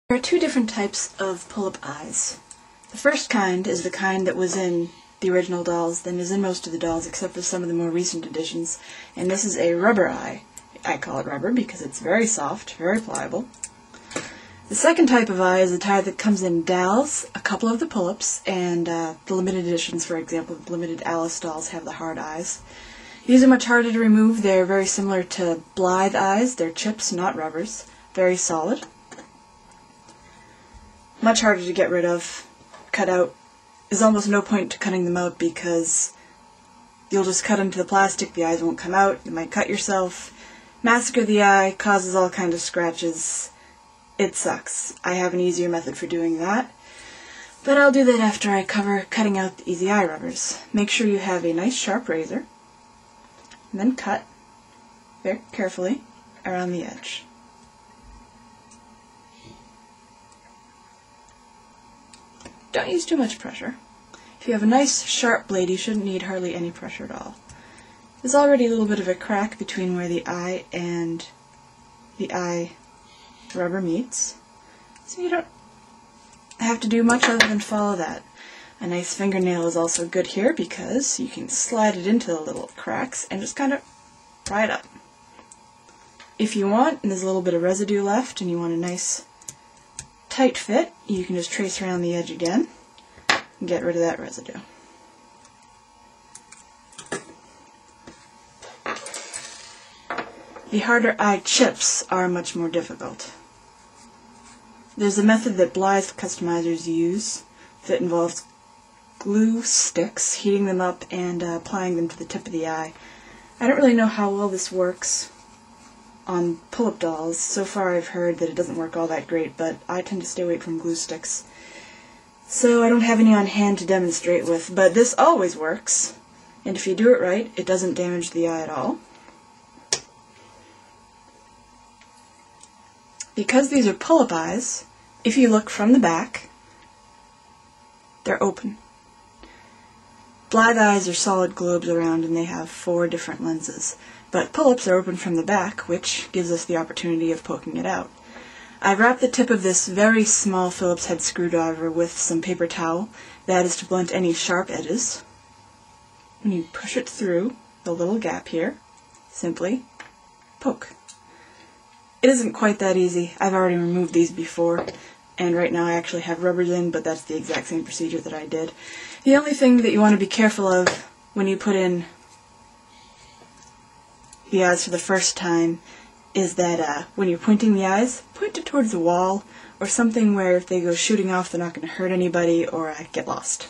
There are two different types of pull-up eyes. The first kind is the kind that was in the original dolls, then is in most of the dolls except for some of the more recent editions, and this is a rubber eye. I call it rubber because it's very soft, very pliable. The second type of eye is the type that comes in dolls, a couple of the pull-ups, and the limited editions, for example, the limited Alice dolls have the hard eyes. These are much harder to remove. They're very similar to Blythe eyes. They're chips, not rubbers. Very solid. Much harder to get rid of. Cut out. There's almost no point to cutting them out because you'll just cut into the plastic, the eyes won't come out, you might cut yourself, massacre the eye, causes all kinds of scratches. It sucks. I have an easier method for doing that, but I'll do that after I cover cutting out the easy eye rubbers. Make sure you have a nice sharp razor, and then cut very carefully around the edge. Don't use too much pressure. If you have a nice sharp blade, you shouldn't need hardly any pressure at all. There's already a little bit of a crack between where the eye and the eye rubber meets, so you don't have to do much other than follow that. A nice fingernail is also good here because you can slide it into the little cracks and just kind of pry it up. If you want, and there's a little bit of residue left and you want a nice tight fit, you can just trace around the edge again and get rid of that residue. The harder eye chips are much more difficult. There's a method that Blythe customizers use that involves glue sticks, heating them up and applying them to the tip of the eye. I don't really know how well this works on pull-up dolls. So far I've heard that it doesn't work all that great, but I tend to stay away from glue sticks. So I don't have any on hand to demonstrate with, but this always works. And if you do it right, it doesn't damage the eye at all. Because these are pull-up eyes, if you look from the back, they're open. Blythe eyes are solid globes around and they have 4 different lenses. But pull-ups are open from the back, which gives us the opportunity of poking it out. I've wrapped the tip of this very small Phillips head screwdriver with some paper towel. That is to blunt any sharp edges. When you push it through the little gap here, simply poke. It isn't quite that easy. I've already removed these before, and right now I actually have rubbers in, but that's the exact same procedure that I did. The only thing that you want to be careful of when you put in the eyes for the first time is that when you're pointing the eyes, point it towards the wall or something where if they go shooting off they're not going to hurt anybody or get lost.